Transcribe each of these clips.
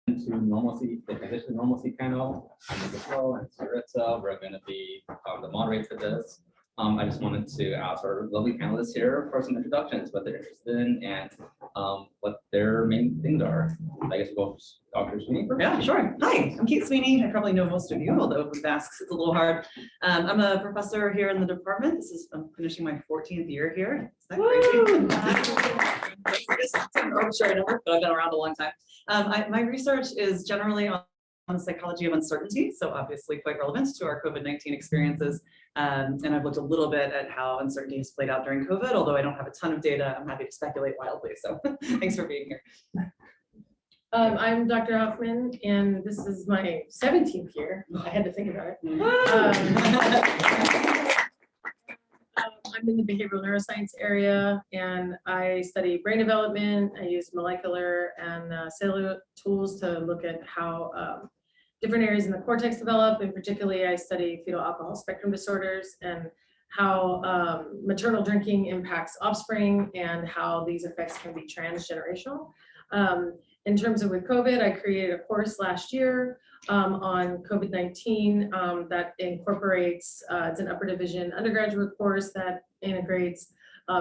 to Normalcy, the Transition to Normalcy panel. I'm Nicole and Sarita. We're going to be the moderator for this. I just wanted to ask our lovely panelists here for some introductions, what they're interested in and what their main things are. I guess we'll go with Dr. Sweeny first. Yeah, sure. Hi, I'm Kate Sweeny. I probably know most of you, although with masks it's a little hard. I'm a professor here in the department. I'm finishing my 14th year here. Is that crazy? I'm arbitrary number, but I've been around a long time. My research is generally on the psychology of uncertainty, so obviously quite relevant to our COVID-19 experiences. And I've looked a little bit at how uncertainty has played out during COVID, although I don't have a ton of data. I'm happy to speculate wildly, so thanks for being here. I'm Dr. Huffman, and this is my 17th year. I had to think about it. I'm in the behavioral neuroscience area, and I study brain development. I use molecular and cellular tools to look at how different areas in the cortex develop, and particularly I study fetal alcohol spectrum disorders and how maternal drinking impacts offspring and how these effects can be transgenerational. In terms of with COVID, I created a course last year on COVID-19 that incorporates, it's an upper division undergraduate course that integrates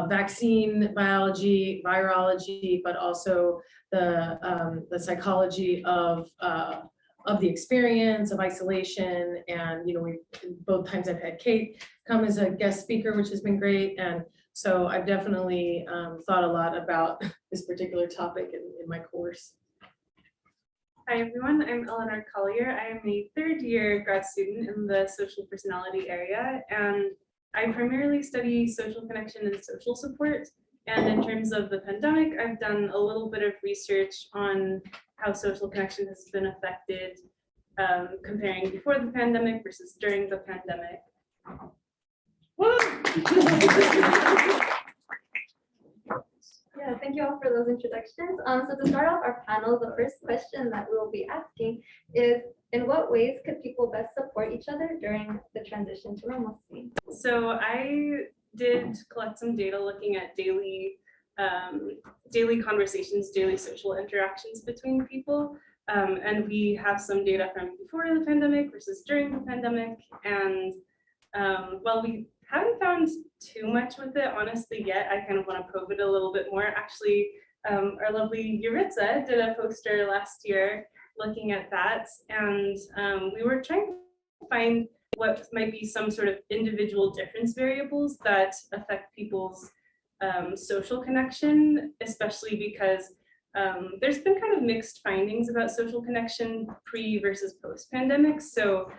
vaccine biology, virology, but also the psychology of the experience of isolation. And we both times I've had Kate come as a guest speaker, which has been great. And so I've definitely thought a lot about this particular topic in my course. Hi everyone, I'm Eleanor Collier. I am a third-year grad student in the social personality area, and I primarily study social connection and social support. And in terms of the pandemic, I've done a little bit of research on how social connection has been affected, comparing before the pandemic versus during the pandemic. Yeah, thank you all for those introductions. So to start off our panel, the first question that we'll be asking is, in what ways could people best support each other during the transition to normalcy? So I did collect some data looking at daily conversations, daily social interactions between people. And we have some data from before the pandemic versus during the pandemic. And while we haven't found too much with it, honestly, yet, I kind of want to probe it a little bit more. Actually, our lovely Yuritsa did a poster last year looking at that. And we were trying to find what might be some sort of individual difference variables that affect people's social connection, especially because there's been kind of mixed findings about social connection pre versus post pandemic. So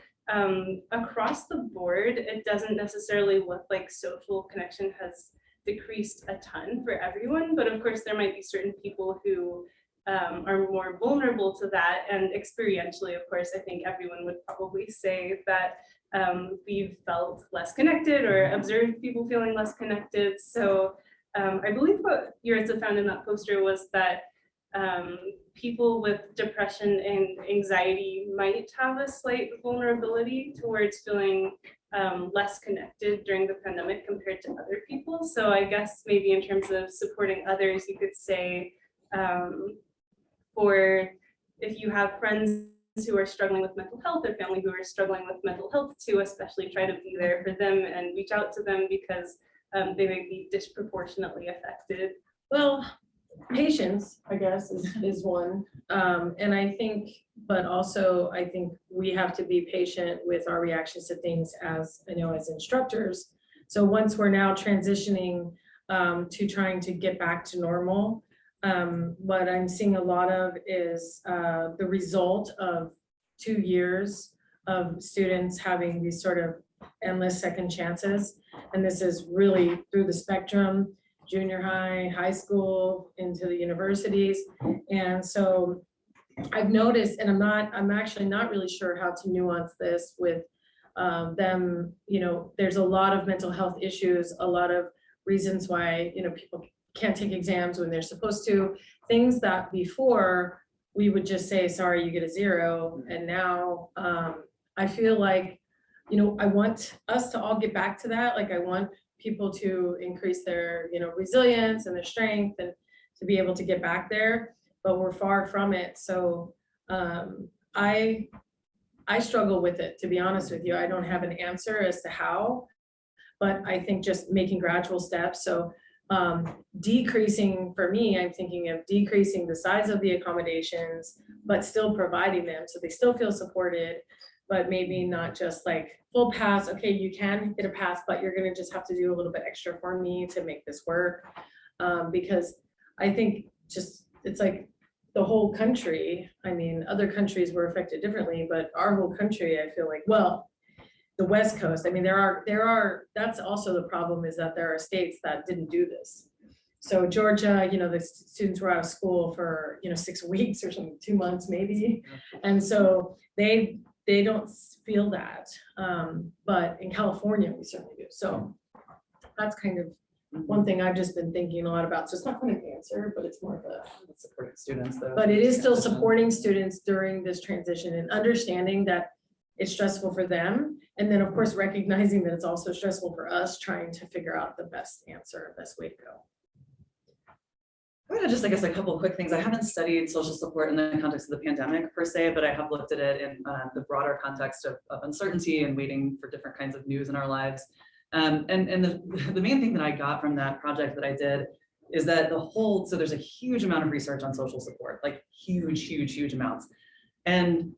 across the board, it doesn't necessarily look like social connection has decreased a ton for everyone, but of course there might be certain people who are more vulnerable to that, and experientially, of course, I think everyone would probably say that we've felt less connected or observed people feeling less connected. So I believe what Yuritsa found in that poster was that people with depression and anxiety might have a slight vulnerability towards feeling less connected during the pandemic compared to other people. So I guess maybe in terms of supporting others, you could say, or if you have friends who are struggling with mental health or family who are struggling with mental health, to especially try to be there for them and reach out to them because they may be disproportionately affected. Well, patience, I guess, is one. And I think, but also I think we have to be patient with our reactions to things as instructors. So once we're now transitioning to trying to get back to normal, what I'm seeing a lot of is the result of 2 years of students having these sort of endless second chances. And this is really through the spectrum, junior high, high school, into the universities. And so I've noticed, and I'm actually not really sure how to nuance this with them, there's a lot of mental health issues, a lot of reasons why, people can't take exams when they're supposed to, things that before we would just say, sorry, you get a 0. And now I feel like, I want us to all get back to that. Like I want people to increase their, resilience and their strength and to be able to get back there, but we're far from it. So I struggle with it, to be honest with you. I don't have an answer as to how, but I think just making gradual steps. So decreasing, for me, I'm thinking of decreasing the size of the accommodations, but still providing them so they still feel supported, but maybe not just like full pass. Okay, you can get a pass, but you're gonna just have to do a little bit extra for me to make this work. Because I think just, it's like the whole country, I mean, other countries were affected differently, but our whole country, I feel like, well, the West Coast, I mean, there are, that's also the problem, is that there are states that didn't do this. So Georgia, you know, the students were out of school for, 6 weeks or something, 2 months maybe. And so they don't feel that. But in California, we certainly do. So that's kind of one thing I've just been thinking a lot about. So it's not going to answer, but it's more of a Supporting students though. but it is still supporting students during this transition and understanding that it's stressful for them. And then of course, recognizing that it's also stressful for us trying to figure out the best answer, best way to go. I'm gonna just, I guess, a couple of quick things. I haven't studied social support in the context of the pandemic per se, but I have looked at it in the broader context of uncertainty and waiting for different kinds of news in our lives. And the main thing that I got from that project that I did is that so there's a huge amount of research on social support, like huge amounts. And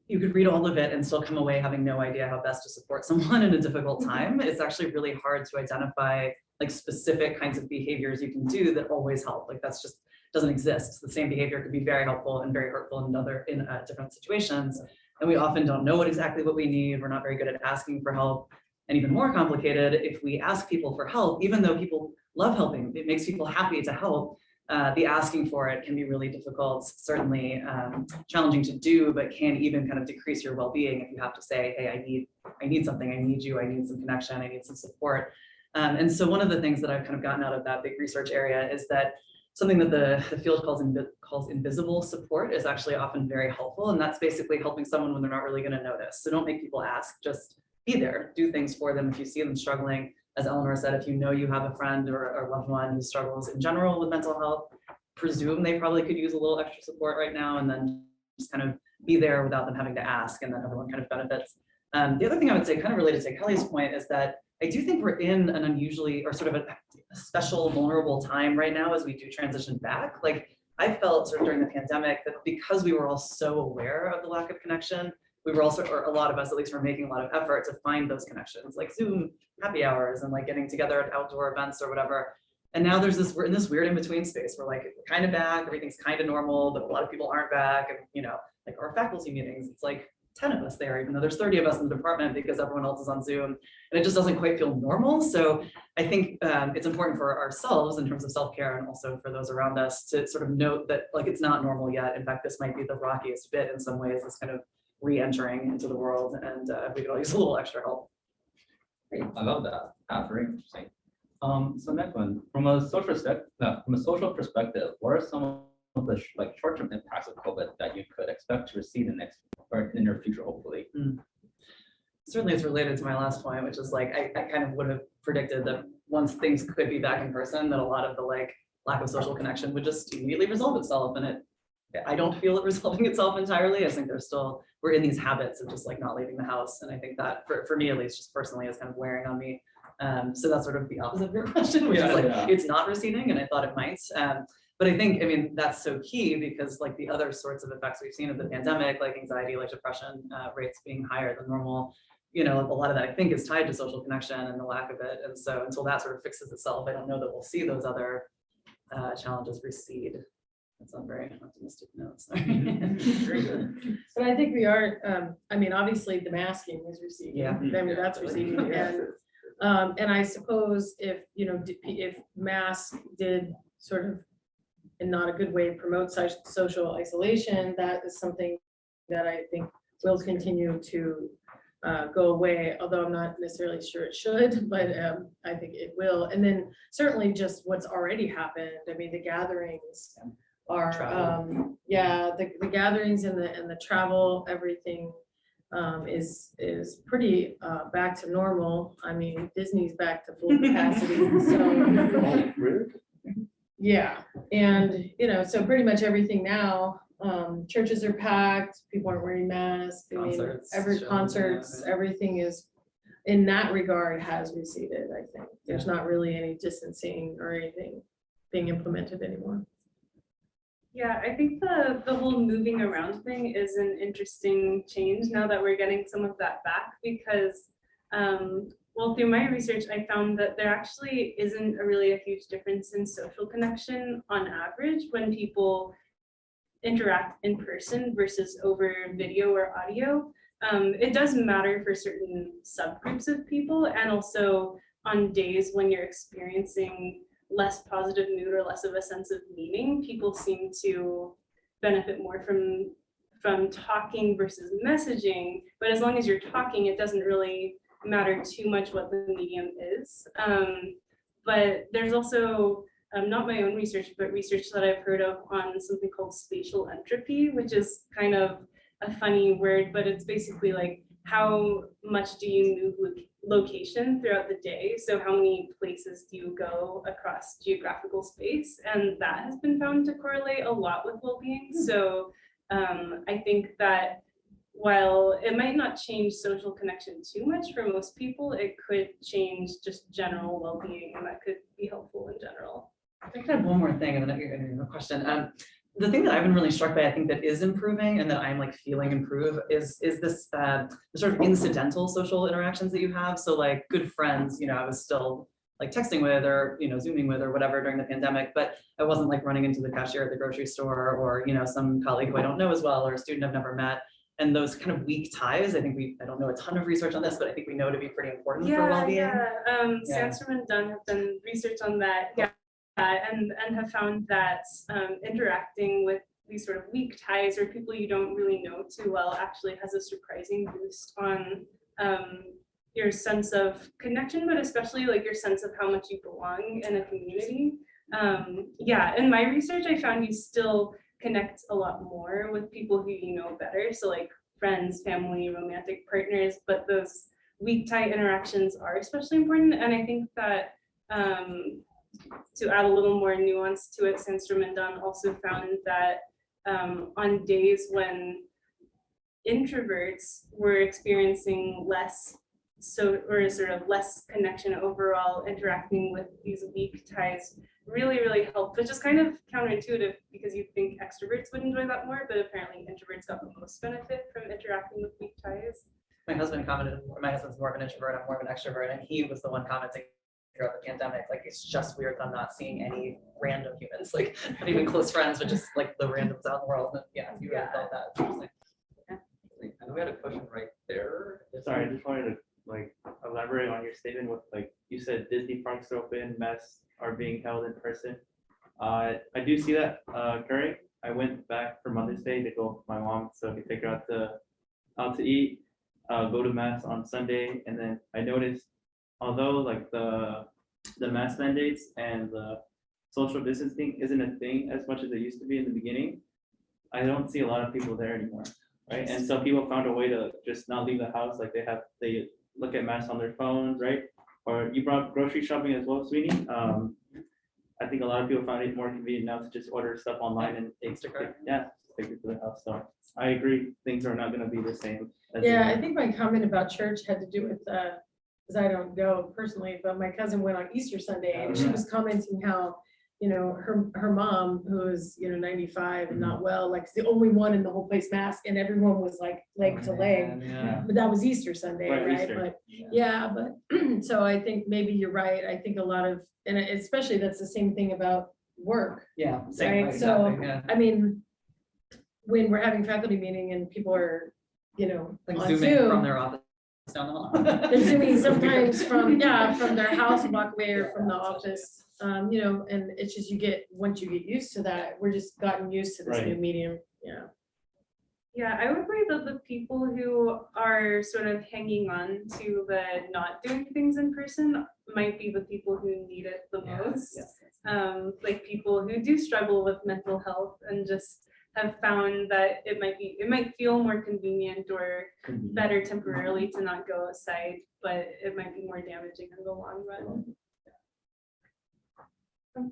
you could read all of it and still come away having no idea how best to support someone in a difficult time. It's actually really hard to identify like specific kinds of behaviors you can do that always help. Like that's just doesn't exist. The same behavior could be very helpful and very hurtful in different situations. And we often don't know exactly what we need. We're not very good at asking for help. And even more complicated, if we ask people for help, even though people love helping, it makes people happy to help, the asking for it can be really difficult, certainly challenging to do, but can even kind of decrease your well-being if you have to say, hey, I need something, I need you, I need some connection, I need some support. And so one of the things that I've kind of gotten out of that big research area is that something that the field calls invisible support is actually often very helpful. And that's basically helping someone when they're not really going to notice. So don't make people ask, just be there, do things for them. If you see them struggling, as Eleanor said, if you know you have a friend or a loved one who struggles in general with mental health, presume they probably could use a little extra support right now, and then just kind of be there without them having to ask, and then everyone kind of benefits. The other thing I would say, kind of related to Kelly's point, is that I do think we're in an unusually or sort of a special vulnerable time right now as we do transition back. Like I felt sort of during the pandemic that because we were all so aware of the lack of connection, we were also, or a lot of us at least, were making a lot of effort to find those connections, like Zoom happy hours and like getting together at outdoor events or whatever. And now we're in this weird in-between space. We're like kind of back, everything's kind of normal, but a lot of people aren't back. And like our faculty meetings, it's like 10 of us there, even though there's 30 of us in the department because everyone else is on Zoom, and it just doesn't quite feel normal. So I think it's important for ourselves in terms of self-care, and also for those around us, to sort of note that like it's not normal yet. In fact, this might be the rockiest bit in some ways, this kind of re-entering into the world, and we could all use a little extra help. I love that. That's very interesting. So next one, from a social perspective, what are some of the short-term impacts of COVID that you could expect to receive in the near future, hopefully? Certainly it's related to my last point, which is like, I kind of would have predicted that once things could be back in person, that a lot of the like lack of social connection would just immediately resolve itself. And I don't feel it resolving itself entirely. I think we're in these habits of just like not leaving the house. And I think that for me, at least, just personally, is kind of wearing on me. So that's sort of the opposite of your question, which is like, it's not receding, and I thought it might. But I think, that's so key, because like the other sorts of effects we've seen of the pandemic, like anxiety, like depression rates being higher than normal, a lot of that I think is tied to social connection and the lack of it. And so until that sort of fixes itself, I don't know that we'll see those other challenges recede. That's on very optimistic notes. Very good. But I think we are, obviously the masking is receding. Yeah. That's receding. And I suppose if masks did sort of, in not a good way, promote social isolation, that is something that I think will continue to go away, although I'm not necessarily sure it should, but I think it will. And then certainly just what's already happened. The gatherings are, the gatherings and the travel, everything is pretty back to normal. Disney's back to full capacity. So yeah, and so pretty much everything now Churches are packed, people aren't wearing masks. I mean, Concerts, every shows, concerts, yeah. everything is, in that regard, has receded, I think. There's not really any distancing or anything being implemented anymore. Yeah, I think the whole moving around thing is an interesting change now that we're getting some of that back because, well, through my research, I found that there actually isn't really a huge difference in social connection on average when people interact in person versus over video or audio. It does matter for certain subgroups of people and also on days when you're experiencing less positive mood or less of a sense of meaning, people seem to benefit more from talking versus messaging. But as long as you're talking, it doesn't really matter too much what the medium is. But there's also not my own research, but research that I've heard of on something called spatial entropy, which is kind of a funny word, but it's basically like how much do you move location throughout the day? So how many places do you go across geographical space? And that has been found to correlate a lot with well-being. So I think that while it might not change social connection too much for most people, it could change just general well-being, and that could be helpful in general. I think I have one more thing and then I have a question. The thing that I've been really struck by, I think that is improving and that I'm like feeling improve is this the sort of incidental social interactions that you have. So like good friends, you know, I was still like texting with or, you know, Zooming with or whatever during the pandemic, but I wasn't like running into the cashier at the grocery store or, you know, some colleague who I don't know as well or a student I've never met. And those kind of weak ties, I think I don't know a ton of research on this, but I think we know to be pretty important for well-being. Sandstrom and Dunn have done research on that. And have found that interacting with these sort of weak ties or people you don't really know too well actually has a surprising boost on your sense of connection, but especially like your sense of how much you belong in a community. In my research, I found you still connect a lot more with people who you know better. So like friends, family, romantic partners, but those weak tie interactions are especially important. And I think that to add a little more nuance to it, Sandstrom and Dunn also found that on days when introverts were experiencing less less connection overall, interacting with these weak ties really helped, which is kind of counterintuitive because you think extroverts would enjoy that more, but apparently introverts got the most benefit from interacting with weak ties. My husband commented, my husband's more of an introvert, I'm more of an extrovert, and he was the one commenting throughout the pandemic, like it's just weird that I'm not seeing any random humans, like not even close friends, but just like the randoms out in the world. And you really felt that. It's interesting. And we had a question right there. Sorry, I just wanted to like elaborate on your statement with like you said Disney parks are open, masks are being held in person. I do see that occurring. I went back for Mother's Day to go with my mom so I could take her out to eat, go to mass on Sunday, and then I noticed although like the mask mandates and the social distancing isn't a thing as much as it used to be in the beginning, I don't see a lot of people there anymore, right? And so people found a way to just not leave the house, like they look at masks on their phones, right? Or you brought grocery shopping as well, Sweeny. I think a lot of people found it more convenient now to just order stuff online and take it to the house. So I agree, things are not going to be the same. I think my comment about church had to do with because I don't go personally, but my cousin went on Easter Sunday and she was commenting how, you know, her mom, who is, you know, 95 and not well, like the only one in the whole place mask, and everyone was like leg to leg. But that was Easter Sunday, right? Easter. But so I think maybe you're right. I think a lot of, and especially that's the same thing about work. Yeah. Right. Exactly, So yeah. I mean, when we're having faculty meeting and people are, you know, Like on zooming Zoom, from their office down the hall. they're zooming sometimes from their house, a block away, or from the office. You know, and it's just once you get used to that, we're just gotten used to this new medium. Yeah, I would agree that the people who are sort of hanging on to the not doing things in person might be the people who need it the most. Like people who do struggle with mental health and just have found that it might feel more convenient or better temporarily to not go outside, but it might be more damaging in the long run.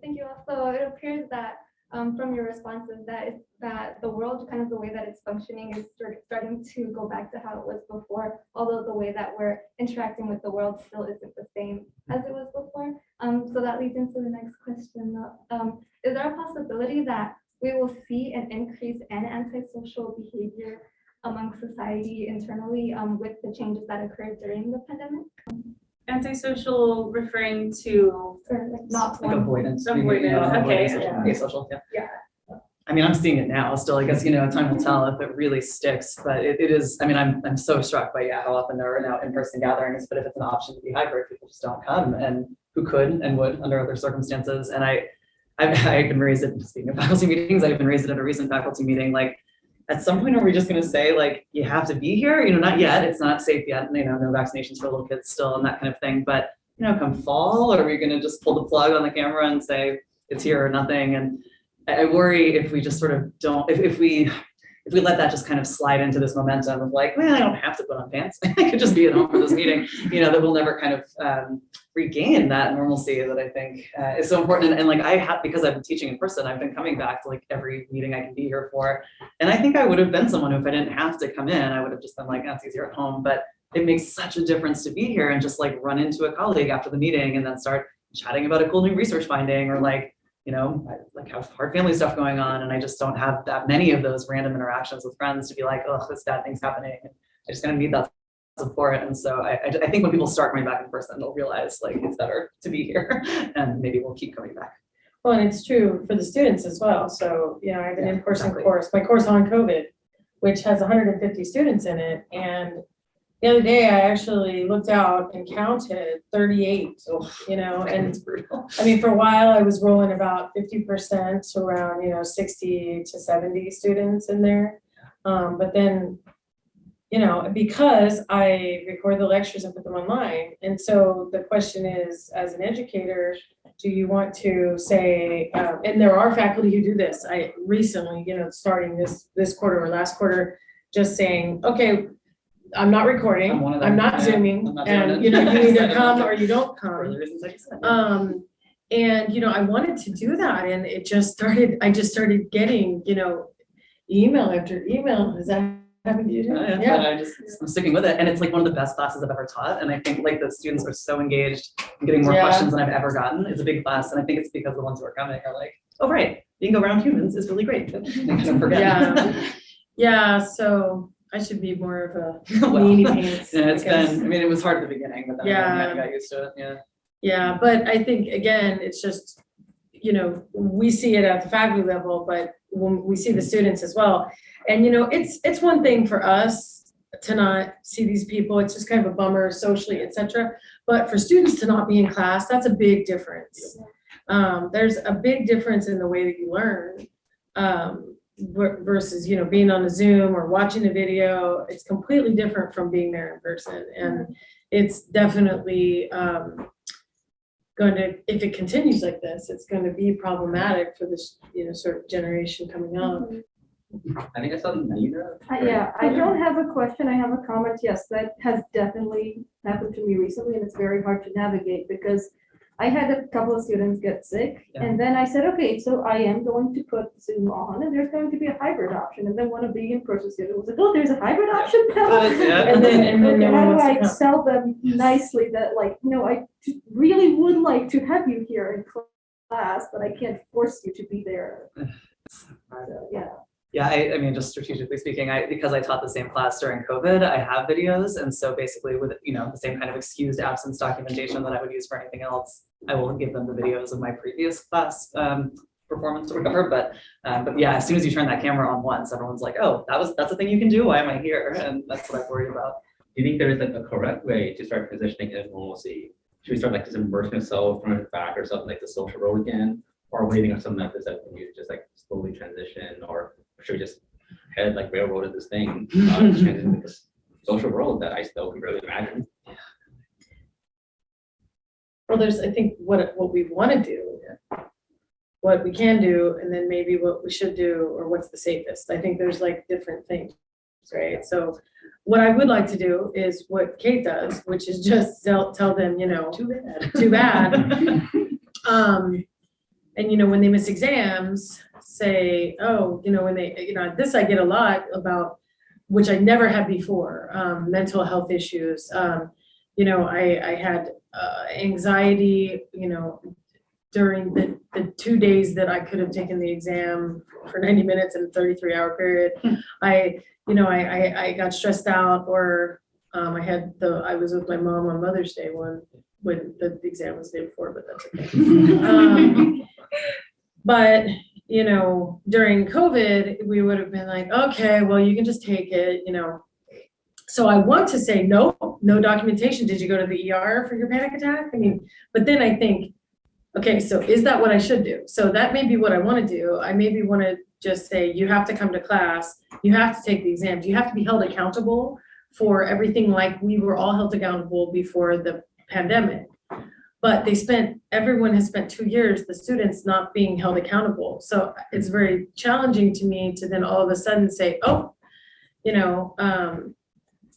Thank you. Also, it appears that from your responses that the world, kind of the way that it's functioning, is starting to go back to how it was before, although the way that we're interacting with the world still isn't the same as it was before. So that leads into the next question. Is there a possibility that we will see an increase in antisocial behavior among society internally with the changes that occurred during the pandemic? Antisocial referring to Or like not Like one? avoidance. Avoidance, okay, Asocial, yeah. Yeah. I mean, I'm seeing it now still. I guess, time will tell if it really sticks, but it is, I mean, I'm so struck by, how often there are now in-person gatherings, but if it's an option to be hybrid, people just don't come, and who could and would under other circumstances. And I've been raised at, speaking of faculty meetings, I've been raised at a recent faculty meeting, like, at some point, are we just gonna say, like, you have to be here? Not yet, it's not safe yet, no vaccinations for little kids still and that kind of thing, but, come fall, or are we gonna just pull the plug on the camera and say, it's here or nothing? And I worry if we just sort of don't, if we let that just kind of slide into this momentum of like, well, I don't have to put on pants, I could just be at home for this meeting, that we'll never kind of regain that normalcy that I think is so important. And like because I've been teaching in person, I've been coming back to like every meeting I can be here for. And I think I would have been someone who, if I didn't have to come in, I would have just been like, it's easier at home. But it makes such a difference to be here and just like run into a colleague after the meeting and then start chatting about a cool new research finding, or like, I like have hard family stuff going on, and I just don't have that many of those random interactions with friends to be like, oh, this bad thing's happening. I just kind of need that support. And so I think when people start coming back in person, they'll realize like it's better to be here, and maybe we'll keep coming back. Well, and it's true for the students as well. So, I have an in-person exactly. course, my course on COVID, which has 150 students in it. And the other day I actually looked out and counted 38, and It's brutal. I mean, for a while I was rolling about 50% around, 60 to 70 students in there. But then, because I record the lectures and put them online. And so the question is, as an educator, do you want to say, and there are faculty who do this. I recently, starting this quarter or last quarter, just saying, okay, I'm not recording, I'm one of them. I'm not Yeah, zooming, I'm not doing and it. you either I don't come know. or you don't For come. the reasons I just said. And I wanted to do that, and I just started getting, email after email. Is that happening to you? Yeah. I'm sticking with it. And it's like one of the best classes I've ever taught. And I think like the students are so engaged and getting more Yeah. questions than I've ever gotten. It's a big class. And I think it's because the ones who are coming are like, oh, right, being around humans is really great. They kind of forget. Yeah, so I should be more of a Well, weenie pants. Yeah, it's I guess. been, it was hard at the beginning, but then I got used to it. Yeah. Yeah, but I think, again, it's just, we see it at the faculty level, but when we see the students as well. And, it's one thing for us to not see these people. It's just kind of a bummer socially, et cetera. But for students to not be in class, that's a big difference. There's a big difference in the way that you learn versus, being on a Zoom or watching a video. It's completely different from being there in person. And it's definitely going to, if it continues like this, it's going to be problematic for this, sort of generation coming up. I think I saw Nina. Yeah, I don't have a question, I have a comment. Yes, that has definitely happened to me recently, and it's very hard to navigate because I had a couple of students get sick, Yeah. and then I said, okay, so I am going to put Zoom on, and there's going to be a hybrid option. And then one of the in-person students was like, oh, there's a hybrid option now. Yeah. And then Okay, no how one do wants to I come. tell them nicely that, like, no, I really would like to have you here in class, but I can't force you to be there. So, yeah. Yeah, I mean, just strategically speaking, because I taught the same class during COVID, I have videos. And so basically with, the same kind of excused absence documentation that I would use for anything else, I will give them the videos of my previous class performance or whatever. But yeah, as soon as you turn that camera on once, everyone's like, oh, that's a thing you can do. Why am I here? And that's what I'm worried about. Do you think there is like a correct way to start transitioning into normalcy? Should we start like just immersing ourselves from the back or something like the social role again? Or waiting on some methods that we just like slowly transition, or should we just head like railroaded this thing transition to this social world that I still can really imagine? Well, there's, I think, what we want to do, what we can do, and then maybe what we should do, or what's the safest. I think there's like different things, right? So what I would like to do is what Kate does, which is just tell them, Too bad. too bad. And when they miss exams, say, oh, when they, this I get a lot about, which I never had before, mental health issues. I had anxiety, during the 2 days that I could have taken the exam for 90 minutes in a 33-hour period. I got stressed out, or I was with my mom on Mother's Day when the exam was the day before, but that's okay. But during COVID, we would have been like, okay, well, you can just take it, So I want to say, no documentation. Did you go to the ER for your panic attack? But then I think, okay, so is that what I should do? So that may be what I want to do. I maybe want to just say, you have to come to class, you have to take the exams, you have to be held accountable for everything, like we were all held accountable before the pandemic. But everyone has spent 2 years, the students, not being held accountable. So it's very challenging to me to then all of a sudden say, oh,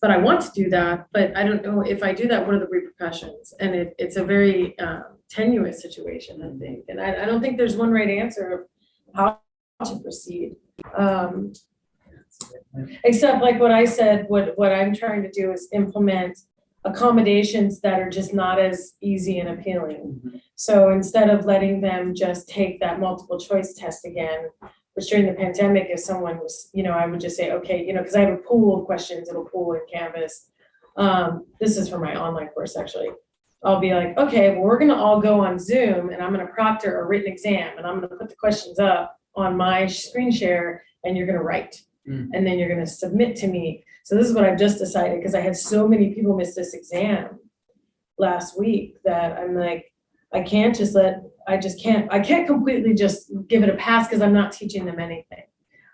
but I want to do that, but I don't know if I do that, what are the repercussions? And it's a very tenuous situation, I think. And I don't think there's one right answer of how to proceed. Except like what I said, what I'm trying to do is implement accommodations that are just not as easy and appealing. So instead of letting them just take that multiple choice test again, which during the pandemic, if someone was, I would just say, okay, because I have a pool of questions, it'll pool in Canvas. This is for my online course, actually. I'll be like, okay, well, we're gonna all go on Zoom and I'm gonna proctor a written exam and I'm gonna put the questions up on my screen share and you're gonna write. And then you're gonna submit to me. So this is what I've just decided, because I had so many people miss this exam last week that I'm like, I can't completely just give it a pass, because I'm not teaching them anything.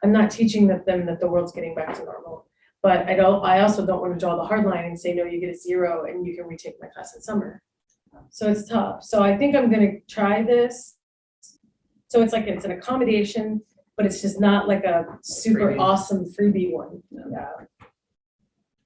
I'm not teaching them that the world's getting back to normal. But I also don't want to draw the hard line and say, no, you get a 0 and you can retake my class in summer. So it's tough. So I think I'm gonna try this. So it's an accommodation, but it's just not like a super awesome freebie one. Yeah.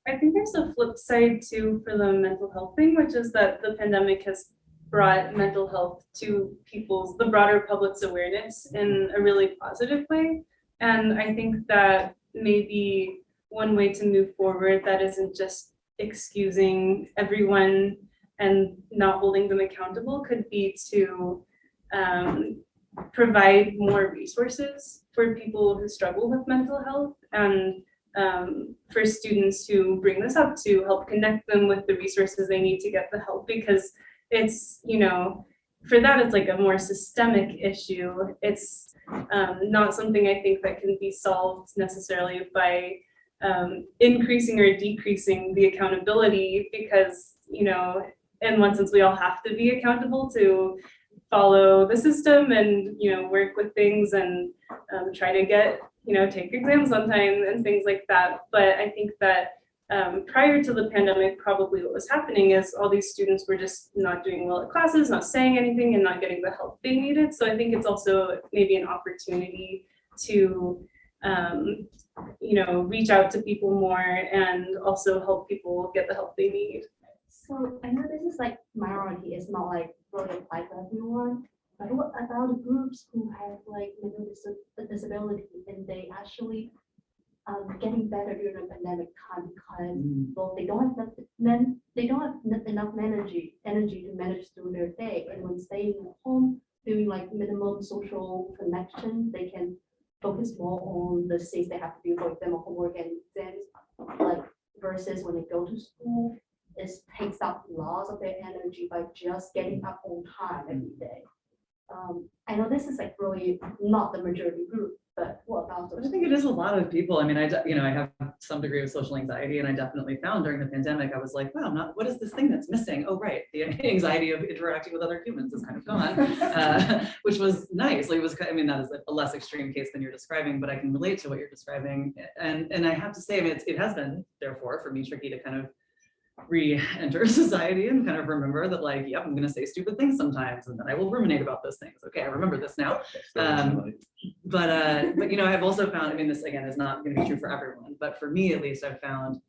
I think there's a flip side too for the mental health thing, which is that the pandemic has brought mental health to the broader public's awareness in a really positive way. And I think that maybe one way to move forward that isn't just excusing everyone and not holding them accountable could be to provide more resources for people who struggle with mental health, and for students who bring this up, to help connect them with the resources they need to get the help, because it's, for that, it's like a more systemic issue. It's not something I think that can be solved necessarily by increasing or decreasing the accountability, because, in one sense, we all have to be accountable to follow the system and, work with things and try to get, take exams on time and things like that. But I think that prior to the pandemic, probably what was happening is all these students were just not doing well at classes, not saying anything, and not getting the help they needed. So I think it's also maybe an opportunity to, reach out to people more and also help people get the help they need. So I know this is like minority, it's not like really applied to everyone, but what about the groups who have like mental disability and they actually getting better during the pandemic time, because well, they don't have enough energy to manage through their day, and when staying at home doing like minimum social connection, they can focus more on the things they have to do, for example, homework and exams, like versus when they go to school, it takes up lots of their energy by just getting up on time every day. I know this is like really not the majority group, but what about those? I think it is a lot of people. I mean, I have some degree of social anxiety, and I definitely found during the pandemic, I was like, wow, what is this thing that's missing? Oh, right, the anxiety of interacting with other humans is kind of gone, which was nice. Like, that is a less extreme case than you're describing, but I can relate to what you're describing. And I have to say, it has been, therefore, for me, tricky to kind of re-enter society and kind of remember that, like, yep, I'm going to say stupid things sometimes, and then I will ruminate about those things. Okay, I remember this now. But I've also found, this again is not going to be true for everyone, but for me at least, I've found,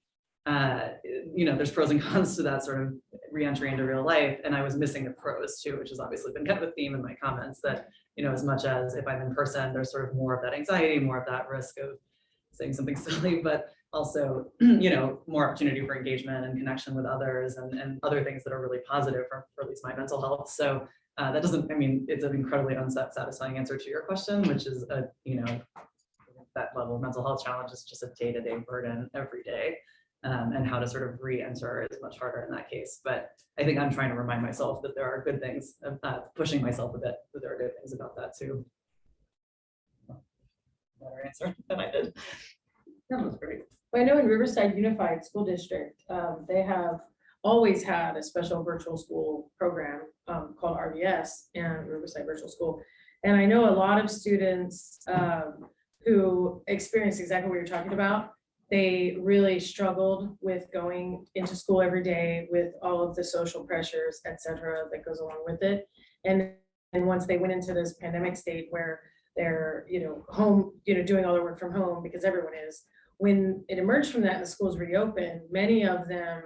there's pros and cons to that sort of re-entry into real life, and I was missing the pros too, which has obviously been kind of a theme in my comments, that as much as if I'm in person, there's sort of more of that anxiety, more of that risk of saying something silly, but also, more opportunity for engagement and connection with others and other things that are really positive for at least my mental health. So that doesn't, it's an incredibly unsatisfying answer to your question, which is that level of mental health challenge is just a day-to-day burden every day. And how to sort of re-enter is much harder in that case. But I think I'm trying to remind myself that there are good things, pushing myself a bit, that there are good things about that too. Better answer than I did. That was great. I know in Riverside Unified School District, they have always had a special virtual school program called RVS and Riverside Virtual School. And I know a lot of students who experience exactly what you're talking about. They really struggled with going into school every day with all of the social pressures, et cetera, that goes along with it. And once they went into this pandemic state where they're, home, doing all their work from home because everyone is, when it emerged from that and the schools reopened, many of them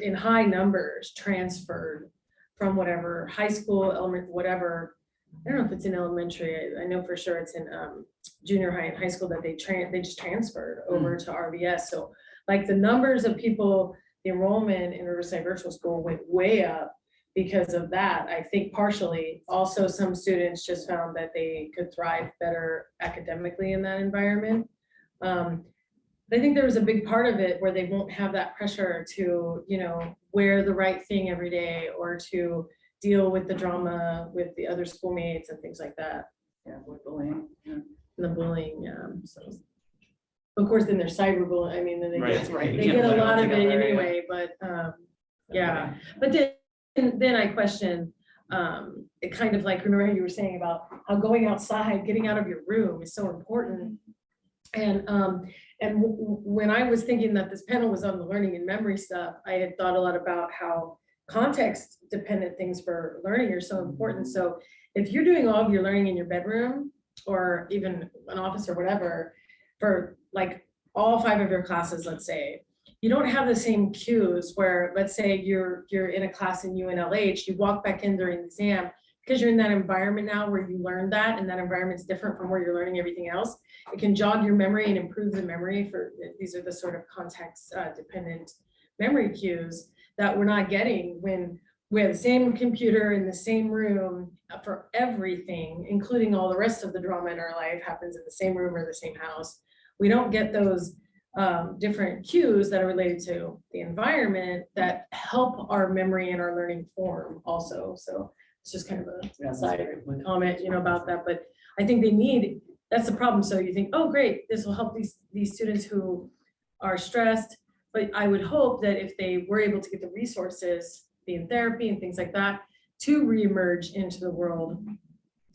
in high numbers transferred from whatever high school, elementary, whatever. I don't know if it's in elementary. I know for sure it's in junior high and high school that they just transferred over to RVS. So like the numbers of people, the enrollment in Riverside Virtual School went way up because of that. I think partially also some students just found that they could thrive better academically in that environment. I think there was a big part of it where they won't have that pressure to, wear the right thing every day or to deal with the drama with the other schoolmates and things like that. Yeah, with bullying. Yeah. And the bullying, so. Of course, then there's cyberbullying. Then they Right. get a lot of it anyway, but yeah. But then I question it kind of like, remember how you were saying about how going outside, getting out of your room is so important. And when I was thinking that this panel was on the learning and memory stuff, I had thought a lot about how context dependent things for learning are so important. So if you're doing all of your learning in your bedroom or even an office or whatever, for like all 5 of your classes, let's say, you don't have the same cues where, let's say you're in a class in UNLH, you walk back in during the exam because you're in that environment now where you learned that, and that environment's different from where you're learning everything else. It can jog your memory and improve the memory for, these are the sort of context dependent memory cues that we're not getting when we have the same computer in the same room for everything, including all the rest of the drama in our life happens in the same room or the same house. We don't get those different cues that are related to the environment that help our memory and our learning form also. So it's just kind of a side comment, about that, but I think they need, that's the problem. So you think, oh, great, this will help these students who are stressed, but I would hope that if they were able to get the resources, be in therapy and things like that, to reemerge into the world,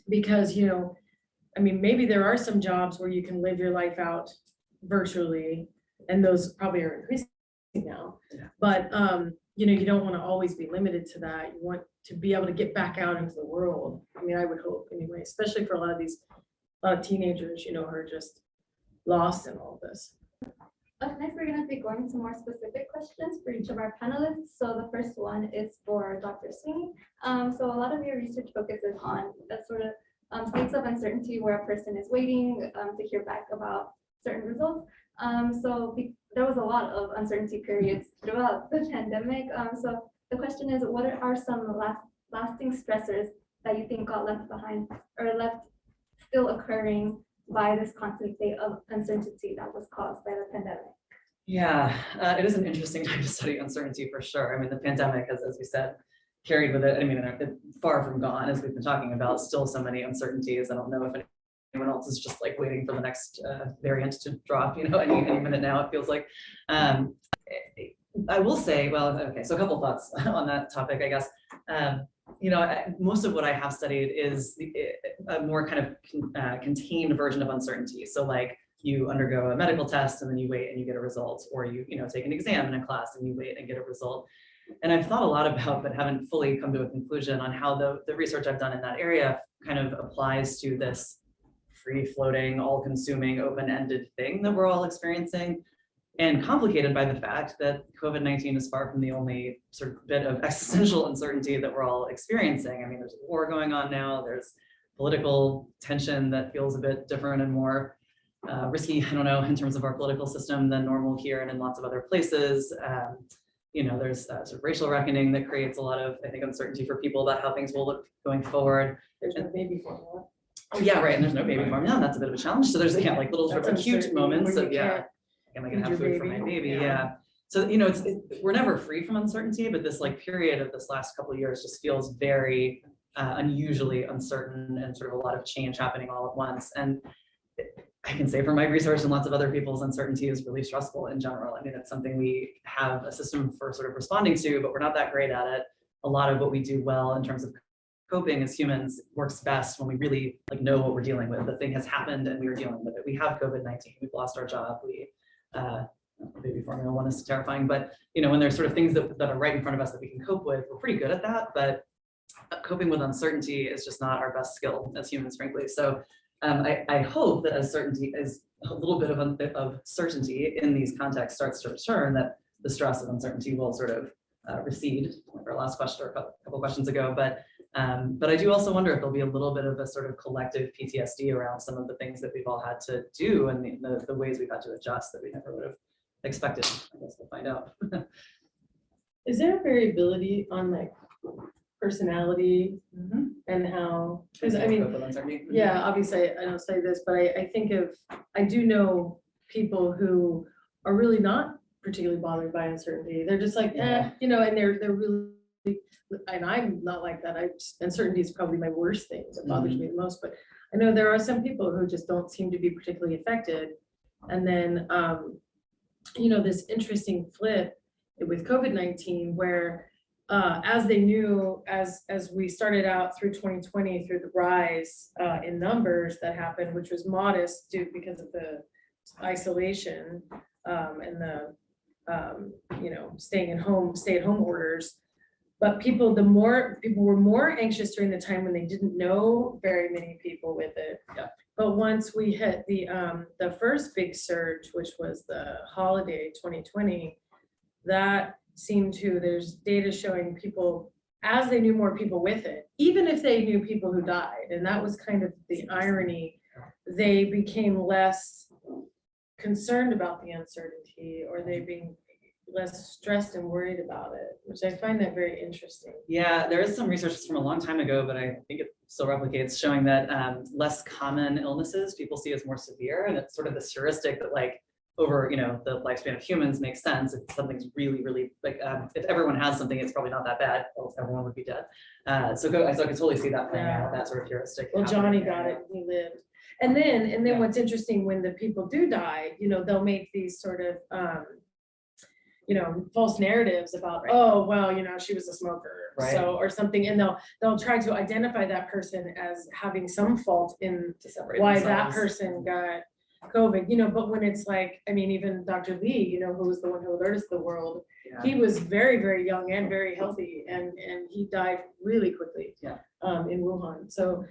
because, maybe there are some jobs where you can live your life out virtually, and those probably are increasing now. Yeah. But you don't want to always be limited to that. You want to be able to get back out into the world. I would hope anyway, especially for a lot of teenagers, who are just lost in all of this. Up next, we're going to be going to more specific questions for each of our panelists. So the first one is for Dr. Sweeny. So a lot of your research focuses on the sort of states of uncertainty where a person is waiting to hear back about certain results. There was a lot of uncertainty periods throughout the pandemic. So the question is, what are some lasting stressors that you think got left behind or left still occurring by this constant state of uncertainty that was caused by the pandemic? Yeah, it is an interesting time to study uncertainty for sure. The pandemic, as we said, carried with it. It's far from gone, as we've been talking about. Still so many uncertainties. I don't know if anyone else is just like waiting for the next variant to drop, any minute now, it feels like. I will say, well, okay, so a couple thoughts on that topic, I guess. Most of what I have studied is a more kind of contained version of uncertainty. So like you undergo a medical test and then you wait and you get a result, or you take an exam in a class and you wait and get a result. And I've thought a lot about, but haven't fully come to a conclusion on how the research I've done in that area kind of applies to this free-floating, all-consuming, open-ended thing that we're all experiencing, and complicated by the fact that COVID-19 is far from the only sort of bit of existential uncertainty that we're all experiencing. There's a war going on now, there's political tension that feels a bit different and more risky, I don't know, in terms of our political system than normal here and in lots of other places. You know, there's sort of racial reckoning that creates a lot of, I think, uncertainty for people about how things will look going forward. There's no baby formula. Oh, yeah, right, and there's no baby formula, and that's a bit of a challenge. So there's, yeah, like little sort of That's acute uncertainty moments when of, you yeah, can't am I gonna feed have your food for my baby? baby? Yeah. Yeah. So, you know, we're never free from uncertainty, but this like period of this last couple of years just feels very unusually uncertain and sort of a lot of change happening all at once. And I can say from my research and lots of other people's, uncertainty is really stressful in general. I mean, it's something we have a system for sort of responding to, but we're not that great at it. A lot of what we do well in terms of coping as humans works best when we really like know what we're dealing with. The thing has happened and we are dealing with it. We have COVID-19, we've lost our job, baby formula one is terrifying, but you know, when there's sort of things that are right in front of us that we can cope with, we're pretty good at that, but coping with uncertainty is just not our best skill as humans, frankly. So I hope that as certainty, as a little bit of certainty in these contexts starts to return, that the stress of uncertainty will sort of recede, like our last question or a couple questions ago. But I do also wonder if there'll be a little bit of a sort of collective PTSD around some of the things that we've all had to do and the ways we've had to adjust that we never would have expected. I guess we'll find out. Is there a variability on like personality and how, because I mean, yeah, obviously I don't say this, but I do know people who are really not particularly bothered by uncertainty. They're just like, you know, and they're really, and I'm not like that. Uncertainty is probably my worst thing. It bothers me the most, but I know there are some people who just don't seem to be particularly affected. And then, you know, this interesting flip with COVID-19 where as they knew, as we started out through 2020, through the rise in numbers that happened, which was modest because of the isolation and the you know, stay at home orders. But people were more anxious during the time when they didn't know very many people with it. Yeah. But once we hit the first big surge, which was the holiday 2020, that seemed to, there's data showing people, as they knew more people with it, even if they knew people who died, and that was kind of the irony, they became less concerned about the uncertainty, or they being less stressed and worried about it, which I find that very interesting. Yeah, there is some research from a long time ago, but I think it still replicates, showing that less common illnesses people see as more severe, and it's sort of this heuristic that like over, you know, the lifespan of humans makes sense. If something's really, really like, if everyone has something, it's probably not that bad, else everyone would be dead. So I could totally see that playing out, that sort of heuristic. Well, Johnny got it, he lived. And then what's interesting, when the people do die, you know, they'll make these sort of, you know, false narratives about, oh, well, you know, she was a smoker, so, or something, and they'll try to identify that person as having some fault in why that person got COVID, you know. But when it's like, I mean, even Dr. Lee, you know, who was the one who alerted the world, he was very, very young and very healthy, and he died really quickly in Wuhan. So,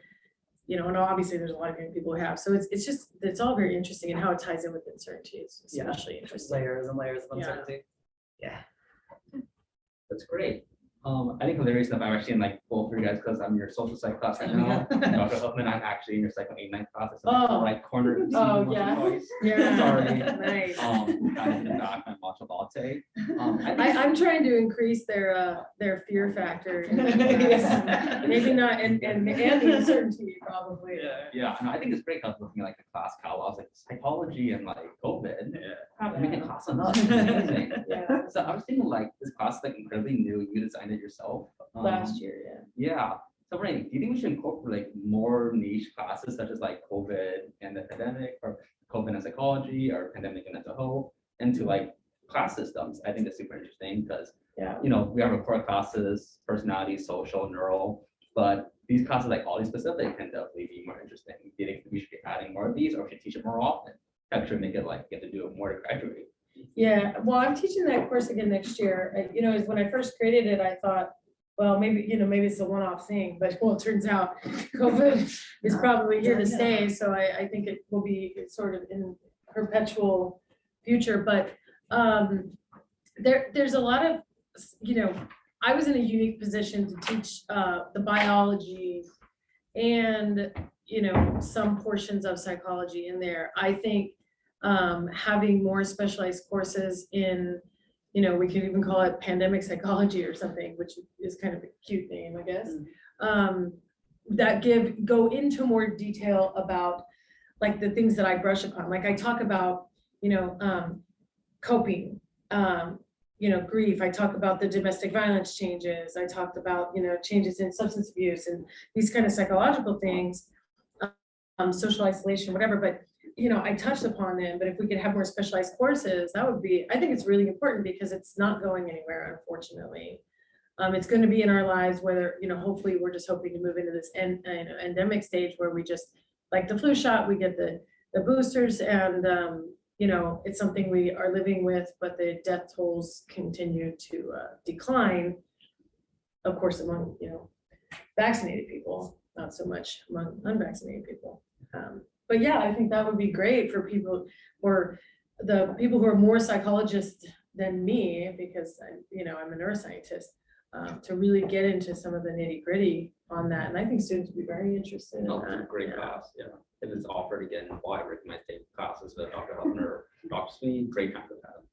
you know, and obviously there's a lot of young people who have, so it's all very interesting, and how it ties in with uncertainty is especially interesting. Layers and layers of uncertainty. Yeah. That's great. I think hilarious enough, I'm actually in like both of you guys because I'm in your social psych class right now. Dr. Huffman, I'm actually in your psycho 8-9 class. It's like right corner. Yeah. Sorry. Nice. I did not my matcha latte. I'm trying to increase their fear factor in that class. Maybe not, and the uncertainty probably. Yeah, and I think it's great because looking at like the class catalogs, like psychology and like COVID. I mean, the class enough. It's amazing. So I was thinking like this class is like incredibly new. You designed it yourself Last year. Yeah. So Renee, do you think we should incorporate like more niche classes such as like COVID and the pandemic, or COVID and psychology, or pandemic and mental health into like class systems? I think that's super interesting because you know, we have core classes, personality, social, neural, but these classes like all these specific can definitely be more interesting. Do you think we should be adding more of these, or we should teach it more often? Actually make it like get to do it more to graduate. Yeah, well, I'm teaching that course again next year. You know, when I first created it, I thought, well, maybe it's a one-off thing, but well, it turns out COVID is probably here to stay. So I think it will be sort of in perpetual future. But there's a lot of, you know, I was in a unique position to teach the biology and, you know, some portions of psychology in there. I think having more specialized courses in, you know, we could even call it pandemic psychology or something, which is kind of a cute name, I guess. That go into more detail about like the things that I brush upon. Like I talk about, you know, coping, you know, grief. I talk about the domestic violence changes. I talked about, you know, changes in substance abuse and these kind of psychological things, social isolation, whatever. But, you know, I touched upon them, but if we could have more specialized courses, that would be, I think it's really important because it's not going anywhere, unfortunately. It's going to be in our lives, whether, you know, hopefully we're just hoping to move into this endemic stage where we just, like the flu shot, we get the boosters and, you know, it's something we are living with, but the death tolls continue to decline, of course, among, you know, vaccinated people, not so much among unvaccinated people. But yeah, I think that would be great for people, or the people who are more psychologists than me, because you know, I'm a neuroscientist, to really get into some of the nitty gritty on that. And I think students would be very interested in No, it's a that. great Yeah. class, yeah. If it's offered again, well, I recommend taking classes with Dr. Huffman or Dr. Sweeny, great time to have.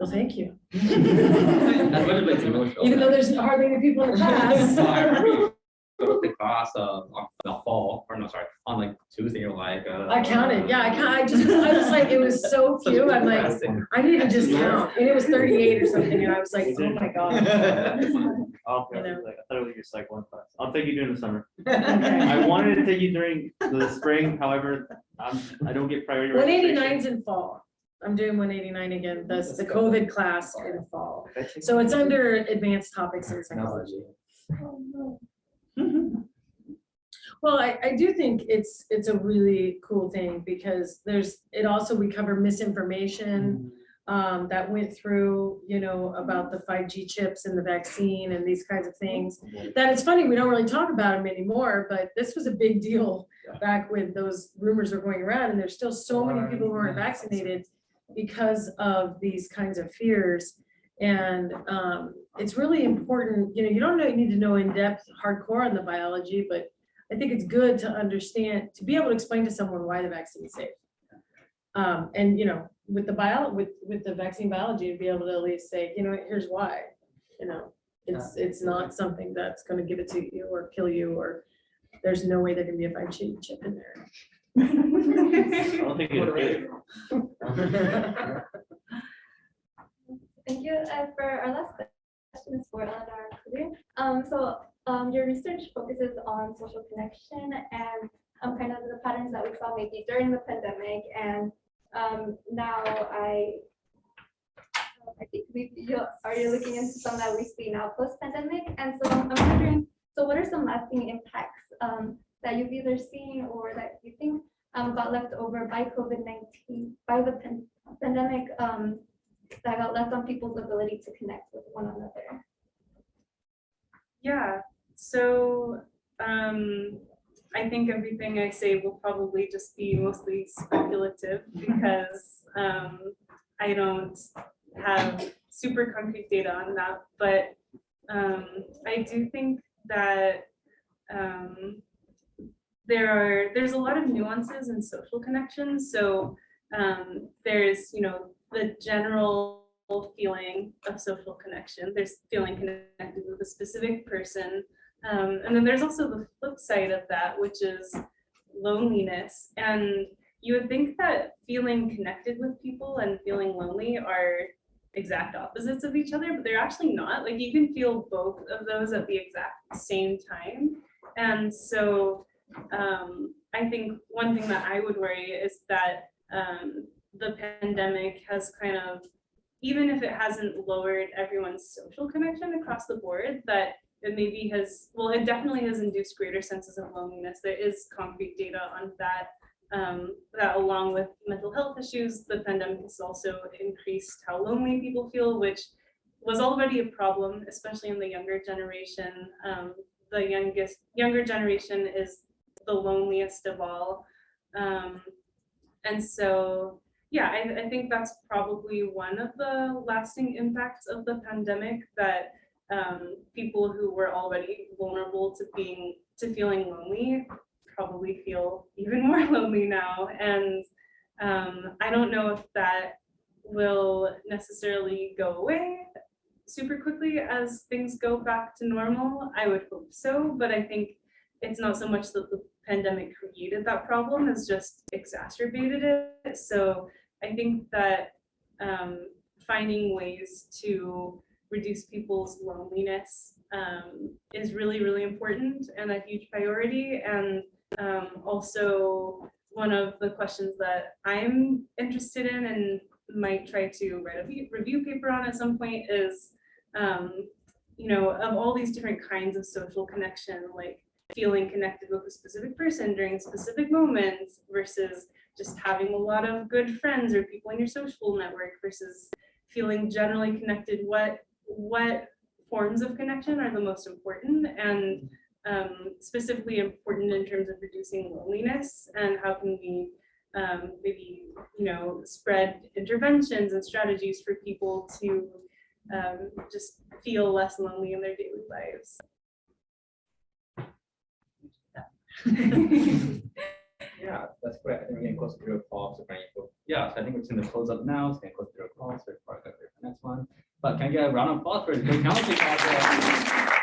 Well, thank you. That's what it makes me emotional. Even though there's hardly any people in the class. So I remember you go to class on the fall, or no, sorry, on like Tuesday, you're like. I counted, yeah, I was like, it was so Such a few, I'm like, fantastic- I need to just count, and it was 38 or something, and I was like, oh my god. Oh, You know. like, I thought it was your psych one class. I'll take you during the summer. Okay. I wanted to take you during the spring, however, I don't get priority. registration. 189's in fall. I'm doing 189 again, that's the COVID class in fall. That takes- So it's under advanced topics in psychology. Well, I do think it's a really cool thing because we cover misinformation that went through, you know, about the 5G chips and the vaccine and these kinds of things. That it's funny, we don't really talk about them anymore, but this was a big deal back when those rumors were going around, and there's still so many people who aren't vaccinated because of these kinds of fears. And it's really important, you know, you don't need to know in depth hardcore on the biology, but I think it's good to understand, to be able to explain to someone why the vaccine is safe. And, you know, with the vaccine biology, to be able to at least say, you know, here's why, you know, it's not something that's going to give it to you or kill you, or there's no way there can be a 5G chip in there. I don't think it's good. Thank you. For our last question is for Eleanor and Collier. Your research focuses on social connection and kind of the patterns that we saw maybe during the pandemic, and now I think you're looking into some that we see now post-pandemic, and so I'm wondering, so what are some lasting impacts that you've either seen or that you think got left over by COVID-19, by the pandemic, that got left on people's ability to connect with one another? Yeah, so I think everything I say will probably just be mostly speculative because I don't have super concrete data on that, but I do think that there's a lot of nuances in social connections. So there's, you know, the general feeling of social connection. There's feeling connected with a specific person. And then there's also the flip side of that, which is loneliness. And you would think that feeling connected with people and feeling lonely are exact opposites of each other, but they're actually not. Like, you can feel both of those at the exact same time. And so I think one thing that I would worry is that the pandemic has kind of, even if it hasn't lowered everyone's social connection across the board, that it maybe has, well, it definitely has induced greater senses of loneliness. There is concrete data on that, that along with mental health issues, the pandemic has also increased how lonely people feel, which was already a problem, especially in the younger generation. The younger generation is the loneliest of all. And so, yeah, I think that's probably one of the lasting impacts of the pandemic, that people who were already vulnerable to being to feeling lonely probably feel even more lonely now. And I don't know if that will necessarily go away super quickly as things go back to normal. I would hope so, but I think it's not so much that the pandemic created that problem as just exacerbated it. So I think that finding ways to reduce people's loneliness is really, really important and a huge priority. And also one of the questions that I'm interested in and might try to write a review paper on at some point is, you know, of all these different kinds of social connection, like feeling connected with a specific person during specific moments versus just having a lot of good friends or people in your social network versus feeling generally connected, what forms of connection are the most important and specifically important in terms of reducing loneliness, and how can we maybe, you know, spread interventions and strategies for people to just feel less lonely in their daily lives. Yeah, that's great. I think we're getting close to 3 o'clock. So yeah, so I think we're just going to close up now. It's getting close to 3 o'clock. So we're probably going to the next one. But can I get a round of applause for the great counseling project?